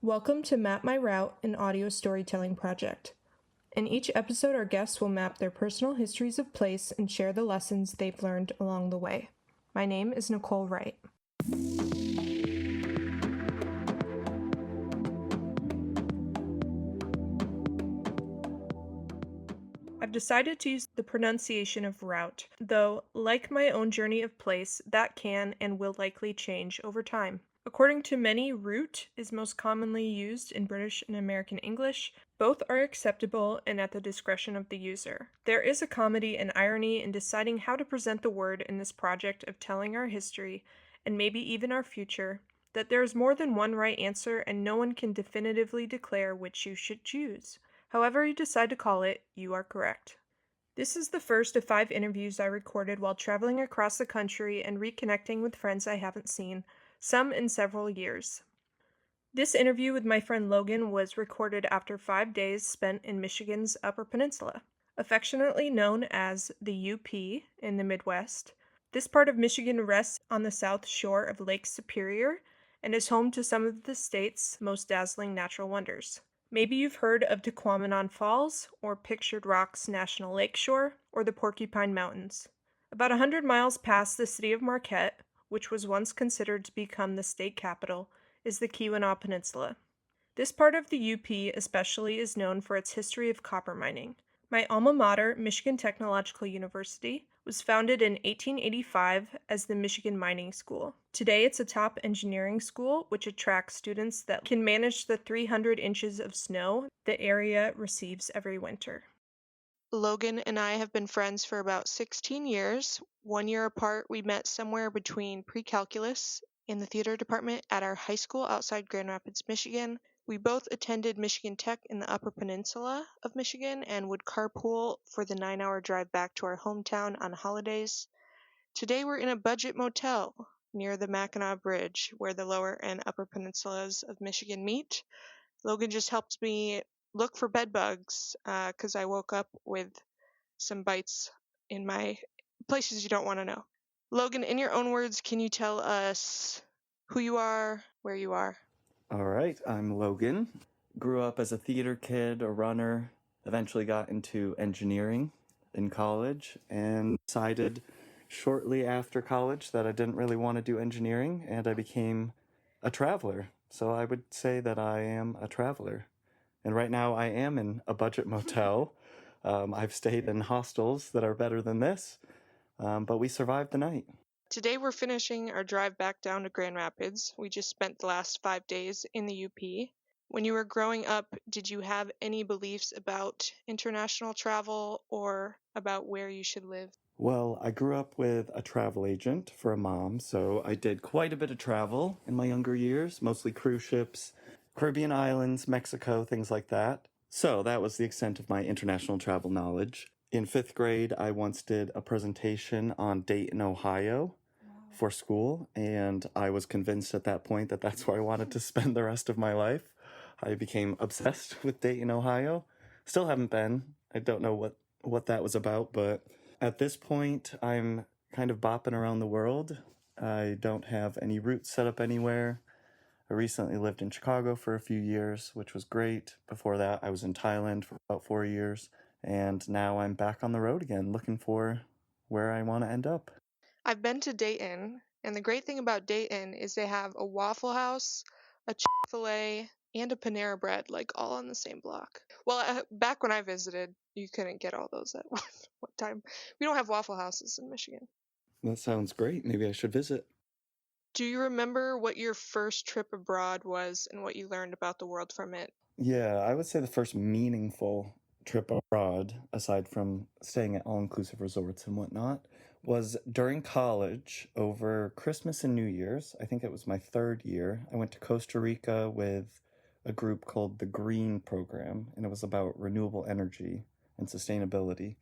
Welcome to Map My Route, an audio storytelling project. In each episode, our guests will map their personal histories of place and share the lessons they've learned along the way. My name is Nicole Wright. I've decided to use the pronunciation of route, though, like my own journey of place, that can and will likely change over time. According to many, route is most commonly used in British and American English. Both are acceptable and at the discretion of the user. There is a comedy and irony in deciding how to present the word in this project of telling our history, and maybe even our future, that there is more than one right answer and no one can definitively declare which you should choose. However you decide to call it, you are correct. This is the first of 5 interviews I recorded while traveling across the country and reconnecting with friends I haven't seen, some in several years. This interview with my friend Logan was recorded after 5 days spent in Michigan's Upper Peninsula, affectionately known as the UP in the Midwest. This part of Michigan rests on the south shore of Lake Superior and is home to some of the state's most dazzling natural wonders. Maybe you've heard of Tequamanon Falls, or Pictured Rocks National Lakeshore, or the Porcupine Mountains. About 100 miles past the city of Marquette, which was once considered to become the state capital, is the Keweenaw Peninsula. This part of the UP especially is known for its history of copper mining. My alma mater, Michigan Technological University, was founded in 1885 as the Michigan Mining School. Today it's a top engineering school which attracts students that can manage the 300 inches of snow the area receives every winter. Logan and I have been friends for about 16 years. 1 year apart, we met somewhere between pre-calculus in the theater department at our high school outside Grand Rapids, Michigan. We both attended Michigan Tech in the Upper Peninsula of Michigan and would carpool for the 9-hour drive back to our hometown on holidays. Today we're in a budget motel near the Mackinac Bridge, where the lower and upper peninsulas of Michigan meet. Logan just helped me look for bed bugs because I woke up with some bites in my places you don't want to know. Logan, in your own words, can you tell us who you are, where you are? All right, I'm Logan. Grew up as a theater kid, a runner, eventually got into engineering in college, and decided shortly after college that I didn't really want to do engineering, and I became a traveler. So I would say that I am a traveler. And right now I am in a budget motel. I've stayed in hostels that are better than this, but we survived the night. Today we're finishing our drive back down to Grand Rapids. We just spent the last 5 days in the UP. When you were growing up, did you have any beliefs about international travel or about where you should live? Well, I grew up with a travel agent for a mom, so I did quite a bit of travel in my younger years, mostly cruise ships, Caribbean islands, Mexico, things like that. So that was the extent of my international travel knowledge. In 5th grade, I once did a presentation on Dayton, Ohio for school, and I was convinced at that point that that's where I wanted to spend the rest of my life. I became obsessed with Dayton, Ohio. Still haven't been. I don't know what that was about, but at this point, I'm kind of bopping around the world. I don't have any roots set up anywhere. I recently lived in Chicago for a few years, which was great. Before that, I was in Thailand for about 4 years. And now I'm back on the road again, looking for where I want to end up. I've been to Dayton, and the great thing about Dayton is they have a Waffle House, a Chick-fil-A, and a Panera Bread, like all on the same block. Well, back when I visited, you couldn't get all those at one time. We don't have Waffle Houses in Michigan. That sounds great. Maybe I should visit. Do you remember what your first trip abroad was and what you learned about the world from it? Yeah, I would say the first meaningful trip abroad, aside from staying at all-inclusive resorts and whatnot, was during college over Christmas and New Year's. I think it was my 3rd year. I went to Costa Rica with a group called the Green Program, and it was about renewable energy and sustainability.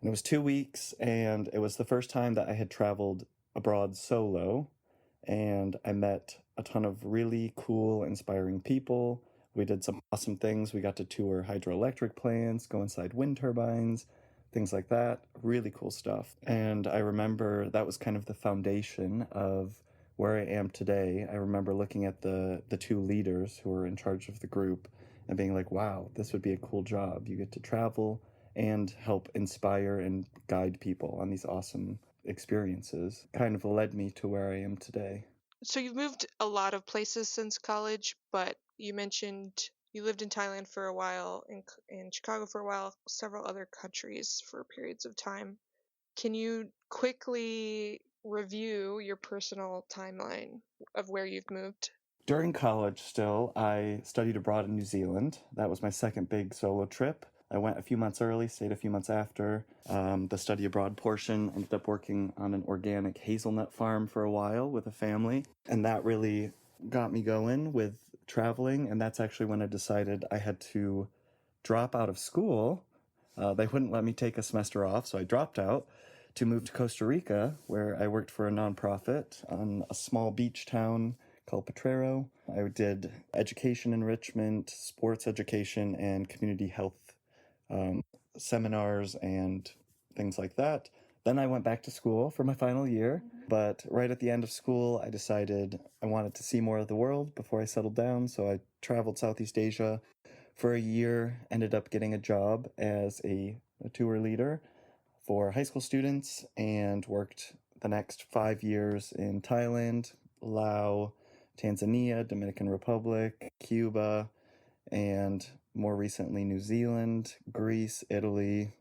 And it was 2 weeks, and it was the first time that I had traveled abroad solo, and I met a ton of really cool, inspiring people. We did some awesome things. We got to tour hydroelectric plants, go inside wind turbines, things like that. Really cool stuff. And I remember that was kind of the foundation of where I am today, I remember looking at the two leaders who were in charge of the group and being like, wow, this would be a cool job. You get to travel and help inspire and guide people on these awesome experiences. Kind of led me to where I am today. So you've moved a lot of places since college, but you mentioned you lived in Thailand for a while, in Chicago for a while, several other countries for periods of time. Can you quickly review your personal timeline of where you've moved? During college, still, I studied abroad in New Zealand. That was my second big solo trip. I went a few months early, stayed a few months after. The study abroad portion, ended up working on an organic hazelnut farm for a while with a family. And that really got me going with traveling. And that's actually when I decided I had to drop out of school. They wouldn't let me take a semester off, so I dropped out to move to Costa Rica, where I worked for a nonprofit on a small beach town called Potrero. I did education enrichment, sports education, and community health seminars and things like that. Then I went back to school for my final year, but right at the end of school, I decided I wanted to see more of the world before I settled down, so I traveled Southeast Asia for a year, ended up getting a job as a tour leader for high school students, and worked the next 5 years in Thailand, Laos, Tanzania, Dominican Republic, Cuba, and more recently New Zealand, Greece, Italy,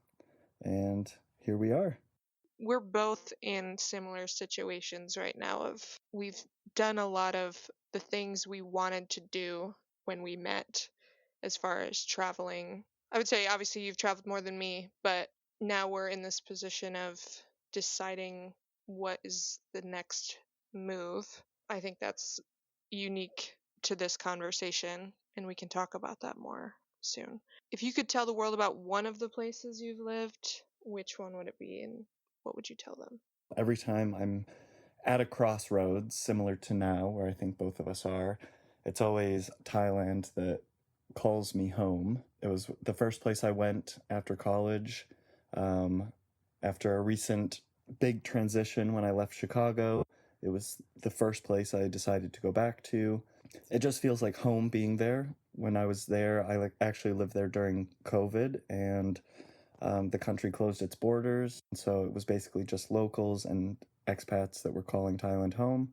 and here we are. We're both in similar situations right now of we've done a lot of the things we wanted to do when we met as far as traveling. I would say obviously you've traveled more than me, but now we're in this position of deciding what is the next move. I think that's unique to this conversation, and we can talk about that more soon. If you could tell the world about one of the places you've lived, which one would it be and what would you tell them? Every time I'm at a crossroads, similar to now, where I think both of us are, it's always Thailand that calls me home. It was the first place I went after college, after a recent big transition when I left Chicago. It was the first place I decided to go back to. It just feels like home being there. When I was there, I actually lived there during COVID, and the country closed its borders. So it was basically just locals and expats that were calling Thailand home.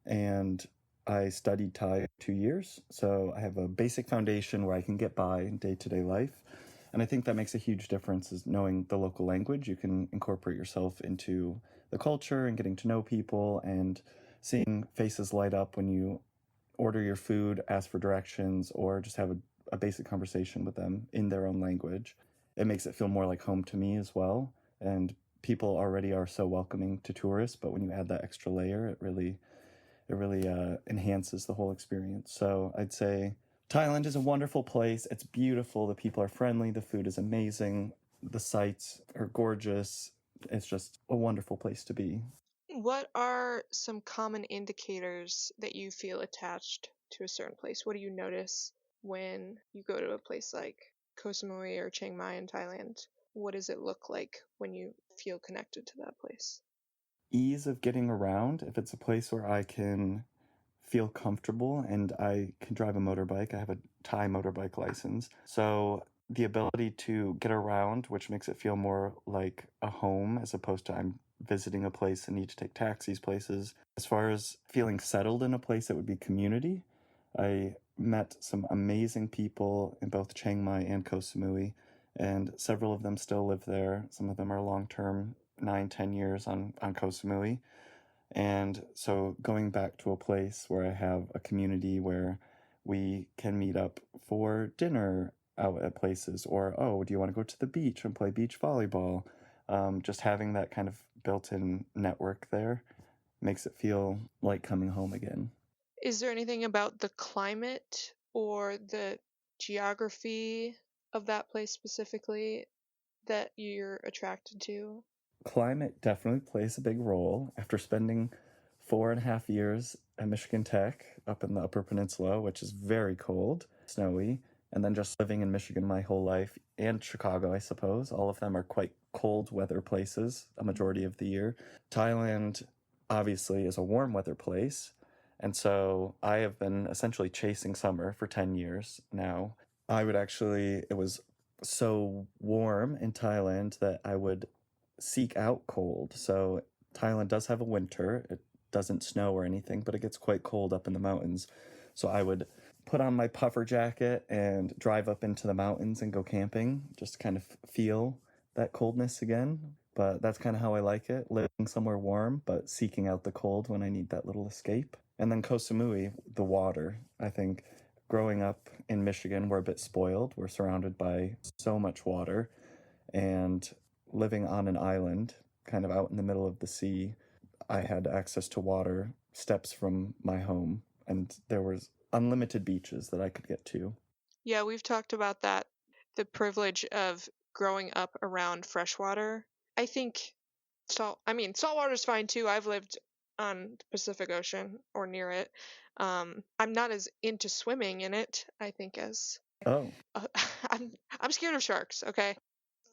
And I studied Thai 2 years. So I have a basic foundation where I can get by in day-to-day life. And I think that makes a huge difference, is knowing the local language. You can incorporate yourself into the culture and getting to know people and seeing faces light up when you order your food, ask for directions, or just have a basic conversation with them in their own language. It makes it feel more like home to me as well. And people already are so welcoming to tourists, but when you add that extra layer, it really enhances the whole experience. So I'd say Thailand is a wonderful place. It's beautiful. The people are friendly. The food is amazing. The sights are gorgeous. It's just a wonderful place to be. What are some common indicators that you feel attached to a certain place? What do you notice when you go to a place like Koh Samui or Chiang Mai in Thailand? What does it look like when you feel connected to that place? Ease of getting around. If it's a place where I can feel comfortable and I can drive a motorbike, I have a Thai motorbike license. So the ability to get around, which makes it feel more like a home as opposed to I'm visiting a place and need to take taxis places. As far as feeling settled in a place, it would be community. I met some amazing people in both Chiang Mai and Koh Samui, and several of them still live there. Some of them are long-term, 9, 10 years on Koh Samui. And so going back to a place where I have a community where we can meet up for dinner out at places, or, oh, do you want to go to the beach and play beach volleyball? Just having that kind of built-in network there makes it feel like coming home again. Is there anything about the climate or the geography of that place specifically that you're attracted to? Climate definitely plays a big role. After spending 4.5 years at Michigan Tech up in the Upper Peninsula, which is very cold, snowy, and then just living in Michigan my whole life, and Chicago, I suppose, all of them are quite cold weather places a majority of the year. Thailand obviously is a warm weather place. And so I have been essentially chasing summer for 10 years now. It was so warm in Thailand that I would seek out cold. So Thailand does have a winter. It doesn't snow or anything, but it gets quite cold up in the mountains. So I would put on my puffer jacket and drive up into the mountains and go camping, just to kind of feel that coldness again. But that's kind of how I like it, living somewhere warm, but seeking out the cold when I need that little escape. And then Koh Samui, the water. I think growing up in Michigan, we're a bit spoiled. We're surrounded by so much water. And living on an island, kind of out in the middle of the sea, I had access to water steps from my home, and there was unlimited beaches that I could get to. Yeah, we've talked about that, the privilege of growing up around freshwater. I think saltwater is fine too. I've lived on the Pacific Ocean or near it. I'm not as into swimming in it, I think, as Oh, uh, I'm scared of sharks, okay?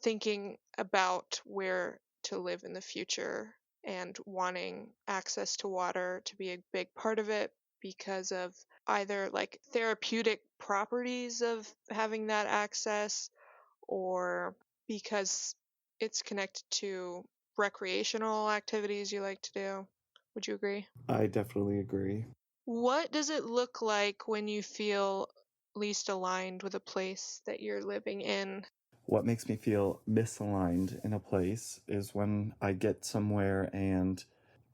Thinking about where to live in the future and wanting access to water to be a big part of it because of either like therapeutic properties of having that access or because it's connected to recreational activities you like to do. Would you agree? I definitely agree. What does it look like when you feel least aligned with a place that you're living in? What makes me feel misaligned in a place is when I get somewhere and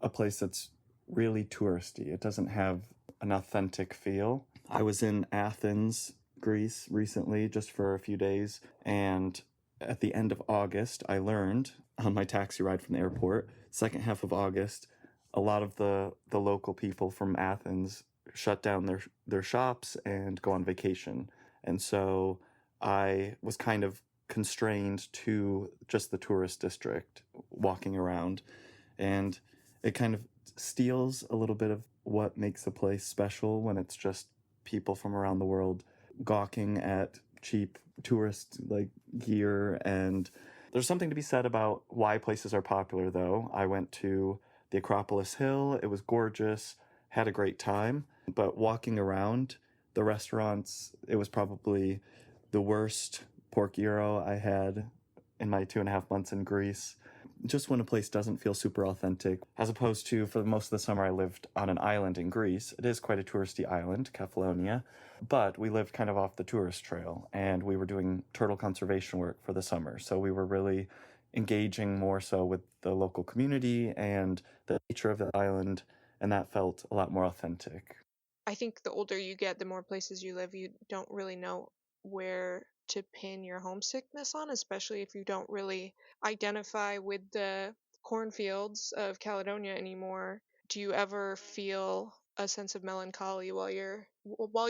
a place that's really touristy. It doesn't have an authentic feel. I was in Athens, Greece recently, just for a few days, and at the end of August, I learned on my taxi ride from the airport, second half of August, a lot of the local people from Athens shut down their shops and go on vacation. And so I was kind of constrained to just the tourist district walking around, and it kind of steals a little bit of what makes a place special when it's just people from around the world gawking at cheap tourist like gear. And there's something to be said about why places are popular, though. I went to the Acropolis Hill. It was gorgeous, had a great time, but walking around the restaurants, it was probably the worst pork gyro I had in my 2.5 months in Greece. Just when a place doesn't feel super authentic, as opposed to for most of the summer I lived on an island in Greece. It is quite a touristy island, Kefalonia, but we lived kind of off the tourist trail, and we were doing turtle conservation work for the summer. So we were really engaging more so with the local community and the nature of the island, and that felt a lot more authentic. I think the older you get, the more places you live, you don't really know where to pin your homesickness on, especially if you don't really identify with the cornfields of Caledonia anymore. Do you ever feel a sense of melancholy while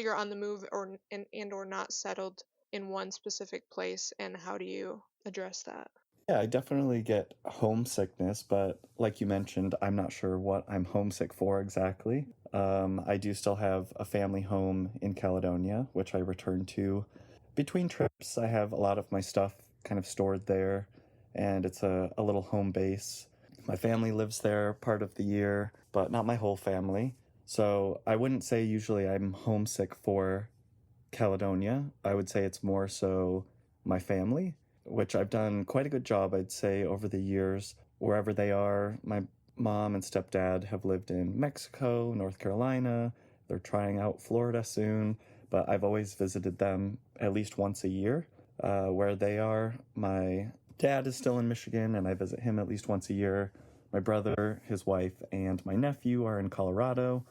you're on the move and or not settled in one specific place, and how do you address that? Yeah, I definitely get homesickness, but like you mentioned, I'm not sure what I'm homesick for exactly. I do still have a family home in Caledonia, which I return to between trips. I have a lot of my stuff kind of stored there, and it's a little home base. My family lives there part of the year, but not my whole family. So I wouldn't say usually I'm homesick for Caledonia. I would say it's more so my family, which I've done quite a good job, I'd say, over the years, wherever they are. My mom and stepdad have lived in Mexico, North Carolina. They're trying out Florida soon, but I've always visited them at least once a year where they are. My dad is still in Michigan, and I visit him at least once a year. My brother, his wife, and my nephew are in Colorado,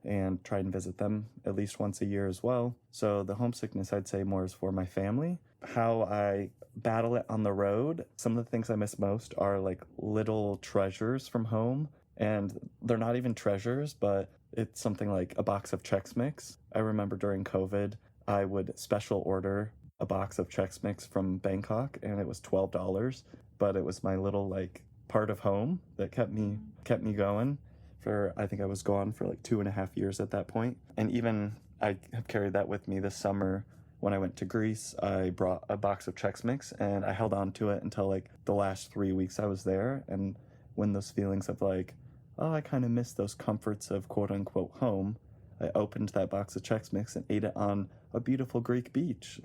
and try and visit them at least once a year as well. So the homesickness, I'd say, more is for my family. How I battle it on the road, some of the things I miss most are like little treasures from home. And they're not even treasures, but it's something like a box of Chex Mix. I remember during COVID, I would special order a box of Chex Mix from Bangkok, and it was $12, but it was my little like part of home that kept me going. For I think I was gone for like 2.5 years at that point. And even I have carried that with me this summer. When I went to Greece, I brought a box of Chex Mix, and I held on to it until like the last 3 weeks I was there. And when those feelings of like, oh, I kind of miss those comforts of quote unquote home, I opened that box of Chex Mix and ate it on a beautiful Greek beach.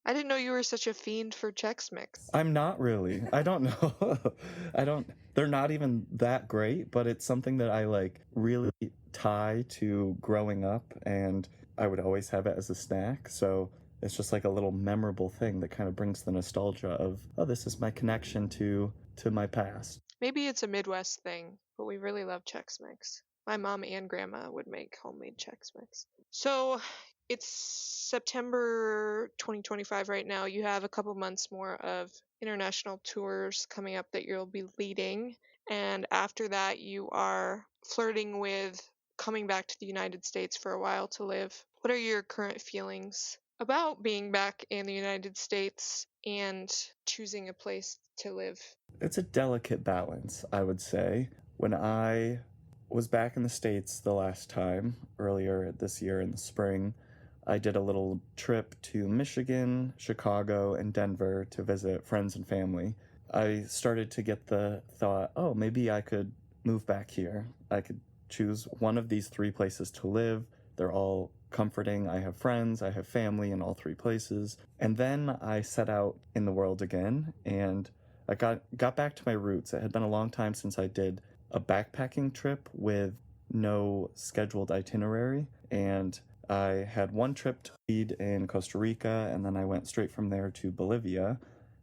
I didn't know you were such a fiend for Chex Mix. I'm not really. I don't know. I don't, they're not even that great, but it's something that I like really tie to growing up, and I would always have it as a snack. So it's just like a little memorable thing that kind of brings the nostalgia of, oh, this is my connection to my past. Maybe it's a Midwest thing, but we really love Chex Mix. My mom and grandma would make homemade Chex Mix. So it's September 2025 right now. You have a couple months more of international tours coming up that you'll be leading. And after that, you are flirting with coming back to the United States for a while to live. What are your current feelings about being back in the United States and choosing a place to live? It's a delicate balance, I would say. When I was back in the States the last time, earlier this year in the spring, I did a little trip to Michigan, Chicago, and Denver to visit friends and family. I started to get the thought, oh, maybe I could move back here. I could choose one of these three places to live. They're all comforting. I have friends, I have family in all three places. And then I set out in the world again, and I got back to my roots. It had been a long time since I did a backpacking trip with no scheduled itinerary, and I had one trip to lead in Costa Rica, and then I went straight from there to Bolivia.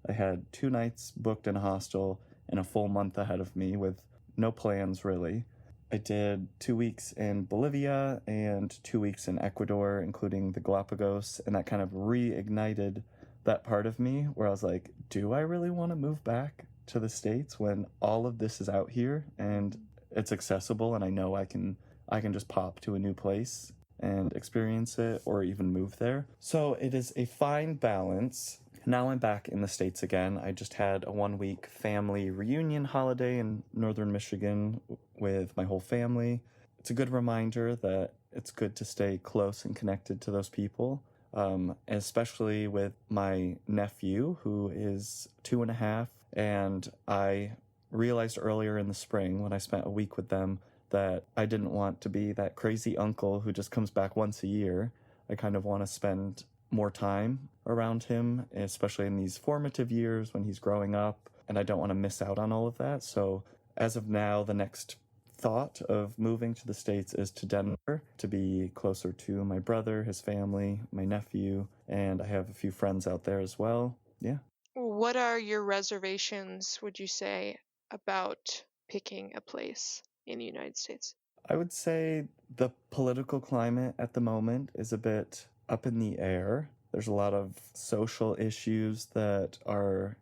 I had 2 nights booked in a hostel and a full month ahead of me with no plans really. I did 2 weeks in Bolivia and 2 weeks in Ecuador, including the Galapagos, and that kind of reignited that part of me where I was like, do I really want to move back to the States when all of this is out here and it's accessible and I know I can just pop to a new place and experience it or even move there. So it is a fine balance. Now I'm back in the States again. I just had a 1 week family reunion holiday in northern Michigan with my whole family. It's a good reminder that it's good to stay close and connected to those people, especially with my nephew, who is 2.5. And I realized earlier in the spring when I spent a week with them that I didn't want to be that crazy uncle who just comes back once a year. I kind of want to spend more time around him, especially in these formative years when he's growing up, and I don't want to miss out on all of that. So as of now, the next thought of moving to the States is to Denver to be closer to my brother, his family, my nephew, and I have a few friends out there as well. Yeah. What are your reservations, would you say, about picking a place in the United States? I would say the political climate at the moment is a bit up in the air. There's a lot of social issues that are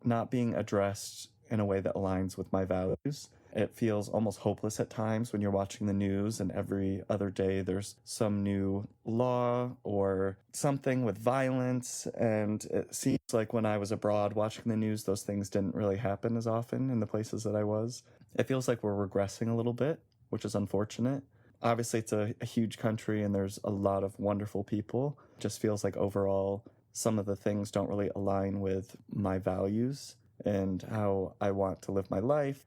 not being addressed in a way that aligns with my values. It feels almost hopeless at times when you're watching the news and every other day there's some new law or something with violence. And it seems like when I was abroad watching the news, those things didn't really happen as often in the places that I was. It feels like we're regressing a little bit, which is unfortunate. Obviously, it's a huge country and there's a lot of wonderful people. It just feels like overall, some of the things don't really align with my values and how I want to live my life,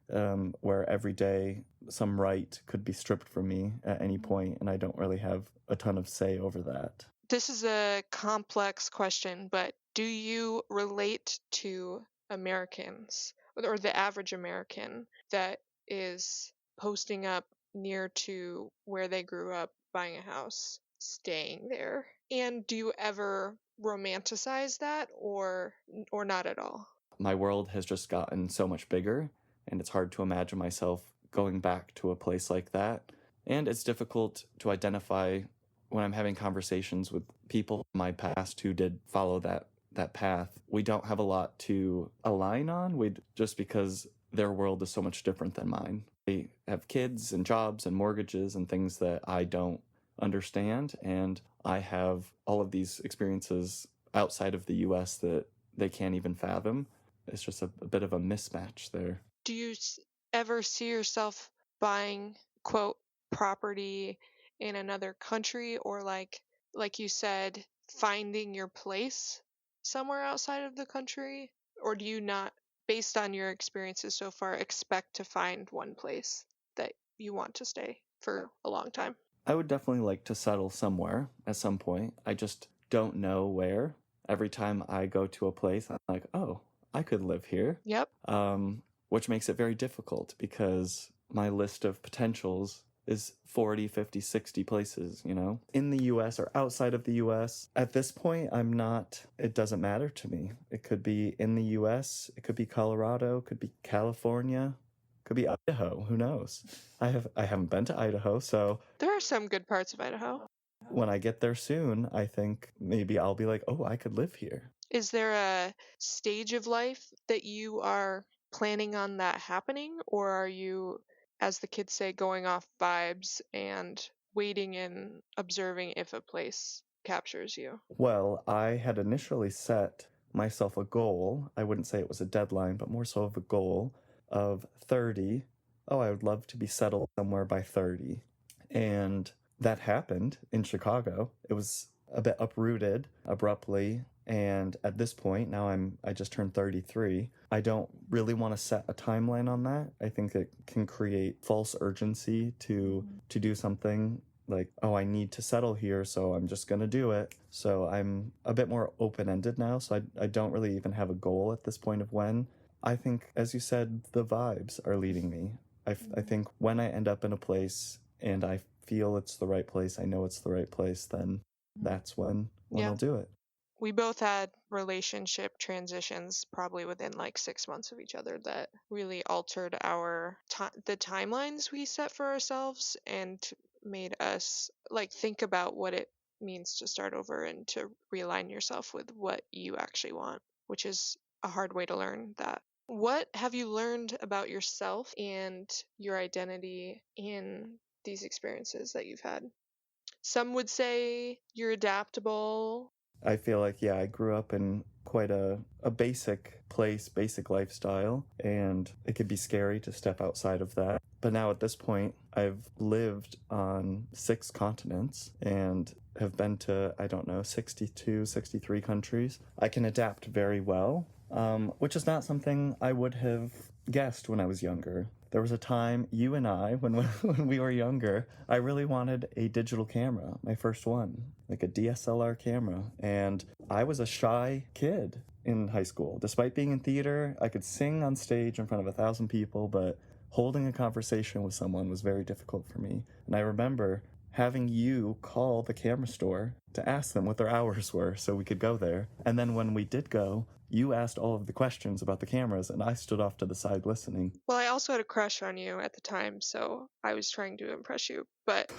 where every day some right could be stripped from me at any point, and I don't really have a ton of say over that. This is a complex question, but do you relate to Americans or the average American that is posting up near to where they grew up, buying a house, staying there? And do you ever romanticize that or not at all? My world has just gotten so much bigger, and it's hard to imagine myself going back to a place like that. And it's difficult to identify when I'm having conversations with people in my past who did follow that path. We don't have a lot to align on. We just because their world is so much different than mine. They have kids and jobs and mortgages and things that I don't understand, and I have all of these experiences outside of the US that they can't even fathom. It's just a bit of a mismatch there. Do you ever see yourself buying, quote, property in another country or like you said, finding your place somewhere outside of the country? Or do you not, based on your experiences so far, expect to find one place? that you want to stay for a long time? I would definitely like to settle somewhere at some point. I just don't know where. Every time I go to a place, I'm like, oh, I could live here. Yep. Which makes it very difficult because my list of potentials is 40, 50, 60 places, in the US or outside of the US. At this point, it doesn't matter to me. It could be in the US, it could be Colorado, it could be California, could be Idaho, who knows? I haven't been to Idaho, so There are some good parts of Idaho. when I get there soon, I think maybe I'll be like, oh, I could live here. Is there a stage of life that you are planning on that happening, or are you, as the kids say, going off vibes and waiting and observing if a place captures you? Well, I had initially set myself a goal. I wouldn't say it was a deadline, but more so of a goal of 30. Oh, I would love to be settled somewhere by 30. And that happened in Chicago. It was a bit uprooted abruptly. And at this point, now I just turned 33. I don't really want to set a timeline on that. I think it can create false urgency to do something like, oh, I need to settle here, so I'm just going to do it. So I'm a bit more open-ended now, so I don't really even have a goal at this point of when. I think, as you said, the vibes are leading me. I think when I end up in a place and I feel it's the right place, I know it's the right place, then that's when Yeah. I'll do it. We both had relationship transitions probably within like 6 months of each other that really altered the timelines we set for ourselves and made us like think about what it means to start over and to realign yourself with what you actually want, which is a hard way to learn that. What have you learned about yourself and your identity in these experiences that you've had? Some would say you're adaptable. I feel like, yeah, I grew up in quite a basic place, basic lifestyle, and it could be scary to step outside of that. But now at this point, I've lived on 6 continents and have been to, 62, 63 countries. I can adapt very well, which is not something I would have guessed when I was younger. There was a time, you and I, when we were younger, I really wanted a digital camera, my first one, like a DSLR camera. And I was a shy kid in high school. Despite being in theater, I could sing on stage in front of 1,000 people, but holding a conversation with someone was very difficult for me. And I remember having you call the camera store to ask them what their hours were so we could go there. And then when we did go, you asked all of the questions about the cameras, and I stood off to the side listening. Well, I also had a crush on you at the time, so I was trying to impress you. But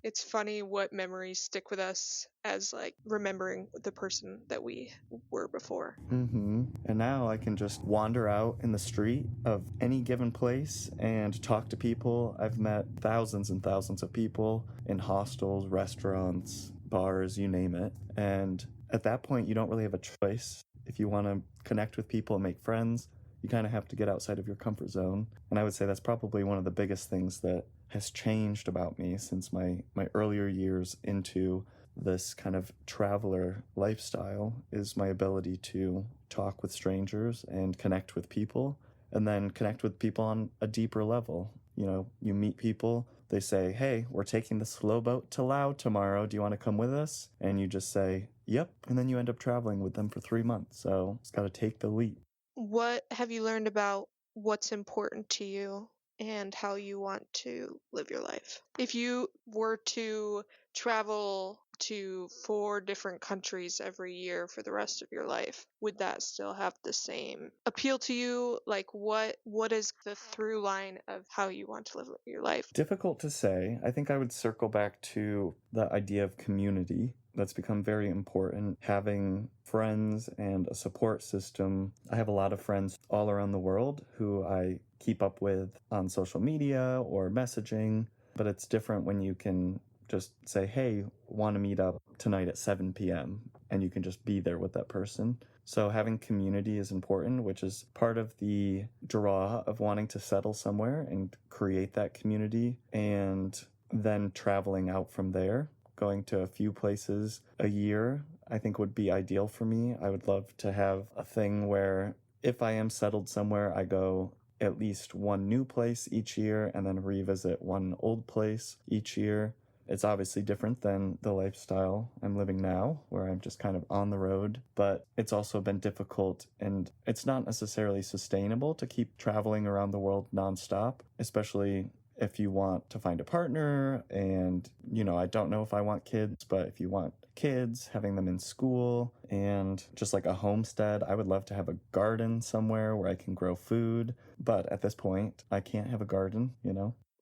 it's funny what memories stick with us as like remembering the person that we were before. And now I can just wander out in the street of any given place and talk to people. I've met thousands and thousands of people in hostels, restaurants, bars, you name it. And at that point, you don't really have a choice. If you want to connect with people and make friends, you kind of have to get outside of your comfort zone. And I would say that's probably one of the biggest things that has changed about me since my earlier years into this kind of traveler lifestyle is my ability to talk with strangers and connect with people, and then connect with people on a deeper level. You meet people, they say, hey, we're taking the slow boat to Laos tomorrow. Do you want to come with us? And you just say, yep. And then you end up traveling with them for 3 months. So it's got to take the leap. What have you learned about what's important to you and how you want to live your life? If you were to travel to 4 different countries every year for the rest of your life, would that still have the same appeal to you? Like what is the through line of how you want to live your life? Difficult to say. I think I would circle back to the idea of community. That's become very important. Having friends and a support system. I have a lot of friends all around the world who I keep up with on social media or messaging, but it's different when you can just say, hey, want to meet up tonight at 7 p.m. and you can just be there with that person. So having community is important, which is part of the draw of wanting to settle somewhere and create that community, and then traveling out from there. Going to a few places a year, I think would be ideal for me. I would love to have a thing where if I am settled somewhere, I go at least one new place each year and then revisit one old place each year. It's obviously different than the lifestyle I'm living now, where I'm just kind of on the road, but it's also been difficult and it's not necessarily sustainable to keep traveling around the world nonstop, especially if you want to find a partner. And, I don't know if I want kids, but if you want kids, having them in school and just like a homestead, I would love to have a garden somewhere where I can grow food. But at this point, I can't have a garden.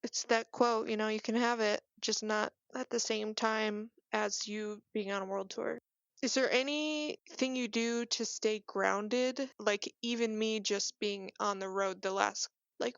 It's that quote, you can have it, just not at the same time as you being on a world tour. Is there anything you do to stay grounded? Like even me just being on the road the last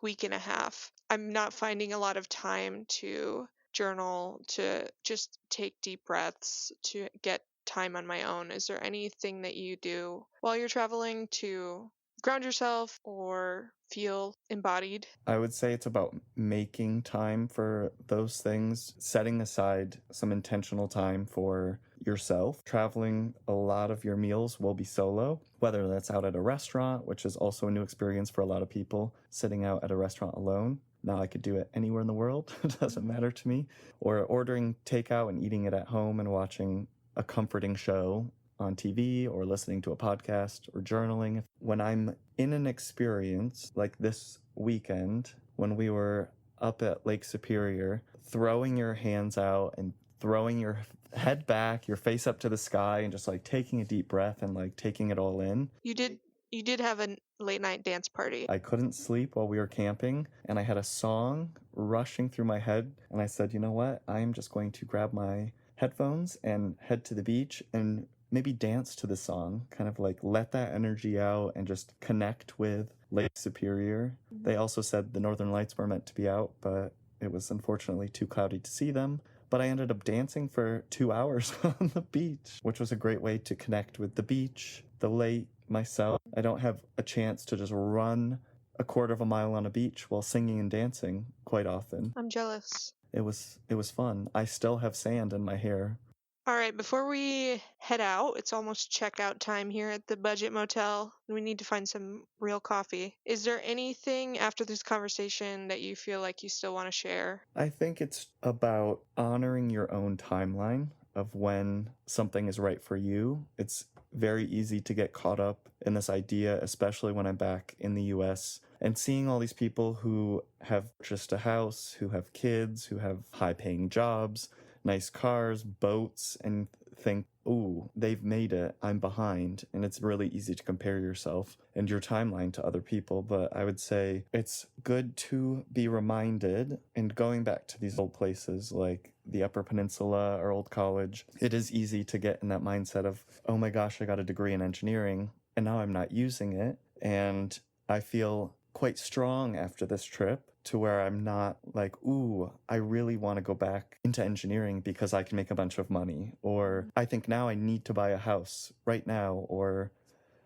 week and a half, I'm not finding a lot of time to journal, to just take deep breaths, to get time on my own. Is there anything that you do while you're traveling to ground yourself or feel embodied? I would say it's about making time for those things, setting aside some intentional time for yourself. Traveling, a lot of your meals will be solo, whether that's out at a restaurant, which is also a new experience for a lot of people, sitting out at a restaurant alone. Now I could do it anywhere in the world. It doesn't matter to me. Or ordering takeout and eating it at home and watching a comforting show on TV or listening to a podcast or journaling. When I'm in an experience like this weekend, when we were up at Lake Superior, throwing your hands out and throwing your head back, your face up to the sky, and just taking a deep breath and taking it all in. You did have a late night dance party. I couldn't sleep while we were camping, and I had a song rushing through my head, and I said, you know what? I'm just going to grab my headphones and head to the beach and maybe dance to the song, kind of let that energy out and just connect with Lake Superior. They also said the Northern Lights were meant to be out, but it was unfortunately too cloudy to see them. But I ended up dancing for 2 hours on the beach, which was a great way to connect with the beach, the lake, myself. I don't have a chance to just run a quarter of a mile on a beach while singing and dancing quite often. I'm jealous. It was fun. I still have sand in my hair. All right, before we head out, it's almost checkout time here at the Budget Motel. We need to find some real coffee. Is there anything after this conversation that you feel like you still want to share? I think it's about honoring your own timeline of when something is right for you. It's very easy to get caught up in this idea, especially when I'm back in the US and seeing all these people who have purchased a house, who have kids, who have high paying jobs, nice cars, boats, and think, ooh, they've made it, I'm behind. And it's really easy to compare yourself and your timeline to other people. But I would say it's good to be reminded, and going back to these old places like the Upper Peninsula or Old College, it is easy to get in that mindset of, oh my gosh, I got a degree in engineering and now I'm not using it. And I feel quite strong after this trip to where I'm not like, ooh, I really want to go back into engineering because I can make a bunch of money. Or I think now I need to buy a house right now, or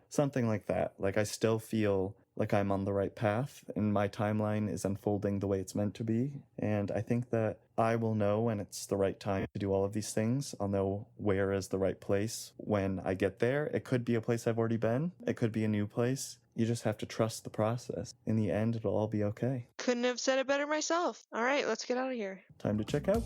something like that. I still feel like I'm on the right path and my timeline is unfolding the way it's meant to be. And I think that I will know when it's the right time to do all of these things. I'll know where is the right place when I get there. It could be a place I've already been. It could be a new place. You just have to trust the process. In the end, it'll all be okay. Couldn't have said it better myself. All right, let's get out of here. Time to check out.